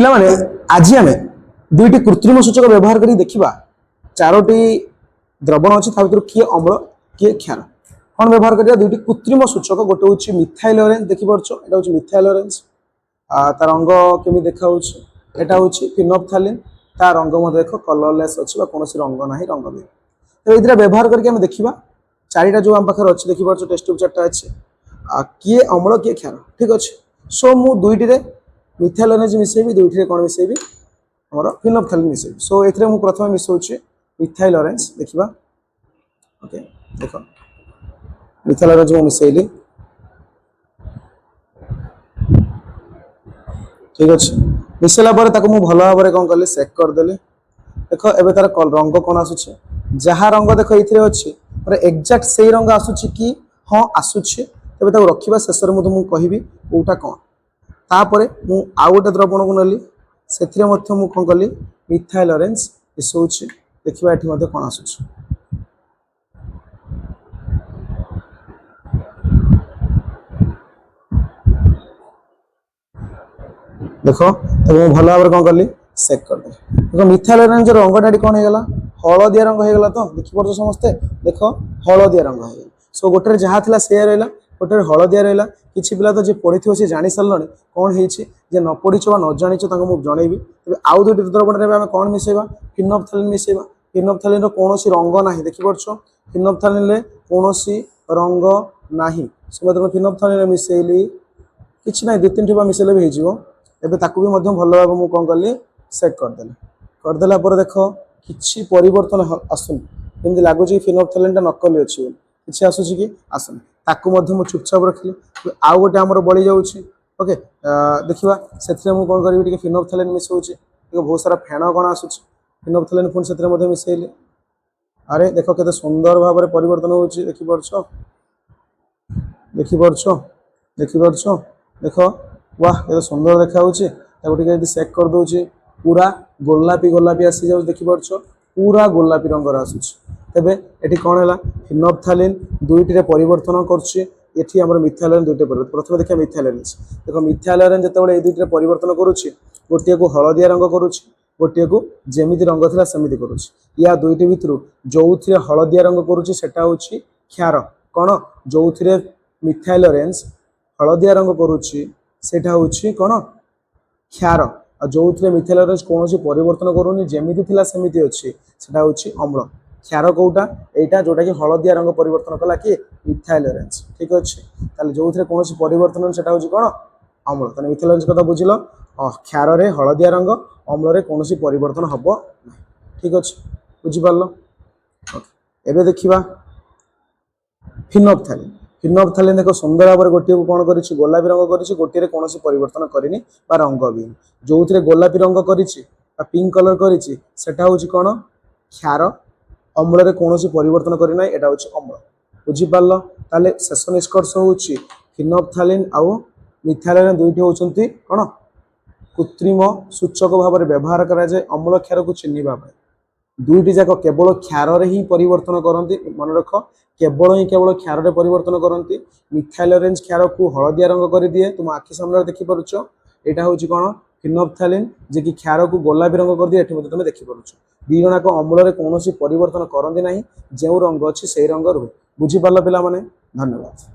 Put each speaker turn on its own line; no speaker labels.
ପିଲାମାନେ ଆଜି ଆମେ ଦୁଇଟି କୃତ୍ରିମ ସୂଚକ ବ୍ୟବହାର କରି ଦେଖିବା ଚାରୋଟି ଦ୍ରବଣ ଅଛି ତା ଭିତରୁ କିଏ ଅମ୍ଳ କିଏ କ୍ଷାର କଣ ବ୍ୟବହାର କରିବା ଦୁଇଟି କୃତ୍ରିମ ସୂଚକ ଗୋଟେ ହେଉଛି ମିଥାଇଲ ଅରେଞ୍ଜ ଦେଖି ପାରୁଛ এটা ହେଉଛି ମିଥାଇଲ ଅରେଞ୍ଜ ତା ରଙ୍ଗ କେମିତି ଦେଖା ହେଉଛି এটা ହେଉଛି ଫିନୋପ୍ଥାଲିନ ତା ରଙ୍ଗ ମଧ୍ୟ ଦେଖ କଲରଲେସ୍ ଅଛି ବା କୌଣସି ରଙ୍ଗ ନାହିଁ ରଙ୍ଗ ବି ତ ଏଇଥିରେ ବ୍ୟବହାର କରିକି ଆମେ ଦେଖିବା ଚାରିଟା ଯୋଉ ଆମ ପାଖରେ ଅଛି ଦେଖି ପାରୁଛ ଟେଷ୍ଟ ଟ୍ୟୁବ ଚାରିଟା ଅଛି କିଏ ଅମ୍ଳ କିଏ କ୍ଷାର ଠିକ ଅଛି ସो ମୁଁ ଦୁଇଟିରେ मिथाइल अरेंज मिसेबी दुईटे कौन मिसेबी आम फिनोप्थालिन मिसेबी सो ये प्रथम मिसाऊे मिथाइल अरेंज देखा ओके देख मिथाइल अरेंज मुझे मिसेली ठीक अच्छे मिसेला भल भाव में कौन कली सेक करदेली देख एवं तार रंग कौन आसूचे जहाँ रंग देख ये अच्छे एक्जाक्ट से रंग आसूची कि हाँ आसूचे तेज रखा शेष में तुमको कहि कौटा कौन तापर मु आउ गोटे द्रवण को नेली से कौन कली मिथाइल अरेंज मिसाऊे देखा ये कौन आसूँ देख तो मुझे भल भाव कौन कली सेक कर देख मिथाइल अरेंज रंगटा कौन होगा हलदिया रंग होगा तो देखिपुर समस्ते देख हलदिया रंग हो सो गोटे जहाँ थी से रहा गोटे हलदिया रहा किसी पिला तो जी पढ़ी सी जानी सारे कौन होती न पढ़ीच न जाच मुझे जनइबी तेज आउ दुईट द्रवण में कौन मिसेबा फिनोप्थालिन मिसेबा फिनोप्थालिन कौन रंग ना देखिपार्छ फिनोप्थालिन कौन रंग ना से तुम फिनोप्थालिन मिसेली किसी ना 2-3 टीपा मिसेले भी हो भी भल भाव मुझे कौन कली सेक करदेला देख कि परिवर्तन आसुनी जमी लगुच फिनोप्थालिन नकली अच्छी किसी आसूँ कि आसुनी ताकू चुपचाप रखिली आउ गोटे आमर बड़ी जाऊँगी ओके देखा से कौन करी फिनोप्थालिन मिसाऊे बहुत सारा फेण कौन आसूँ फिनोप्थालिन पुणी से मिसेली अरे देख के सुंदर भाव में परिवर्तन हो देखिपार्छ देख वाह ये सुंदर देखा सेक कर दूसरी पूरा गोलापी गोलापी आसी जाऊँ देखिपार्छ पूरा गोलापी रंगर आसूँ तेबे ये कौन है फिनोप्थालिन दुईटे परिवर्तन कर मिथाइल अरेंज दुईटे प्रथम देखिए मिथाइल अरेंज देख मिथाइल अरेंज जो ये दुईटे परिवर्तन करुच्ची गोटे को हलदिया रंग करुच्ची गोटे को जमीती रंग था सेमती करुच्ची या दुईट भितर जो थे हलदिया रंग करुच्ची सेटा हूँ क्षार कौन जो थे मिथाइल अरेंज हलदिया रंग करुच्ची सेटा हूँ कौन क्षार जो थे मिथाइल अरेंज कौन परिवर्तन करूनी जमीती थी सेमती अच्छी से हूँ अम्ल क्षार कौटा यहाँ जोटा कि हलदिया रंग परिवर्तन कला कि मिथाइल अरेंज ठीक अच्छे जो थे कौन परिवर्तन से हूँ कौन अम्ल तेज मिथाइल अरेंज कथा बुझल क्षार हलदिया रंग अम्ल कौन परिवर्तन हम ना ठीक अच्छे बुझिपार एवं देखा फिनोप्थालिन फिनोप्थालिन देख सुंदर भाव में गोटे को कौन कर गोलापी रंग कर गोटे कौन परिवर्तन करनी रंग भी जो थे गोलापी रंग कर पिंक कलर कर कौन क्षार अम्ल कौन परिवर्तन करना यहाँ हूँ अम्ल बुझिपार ताले शेष निष्कर्ष हूँ फिनोप्थालिन आउ मिथाइल दुईटी होती कौन कृत्रिम सूचक भाव में व्यवहार कराए अम्ल क्षार को चिन्हवा दुईटी जाक केवल क्षार ही परिवर्तन करती मन रख केवल क्षार परिवर्तन करती मिथाइल अरेंज क्षार को हलदिया रंग कर दिए तुम आखि सामने देखिपारुच यहाँ हूँ कौन फिनोप्थालिन जे कि क्षार को गोलापी रंग कर दिए तुम देखिपारुच दी जनाक अम्ल कौन परिवर्तन करती ना जो रंग अच्छी से रंग रुहे बुझिपार पिला धन्यवाद।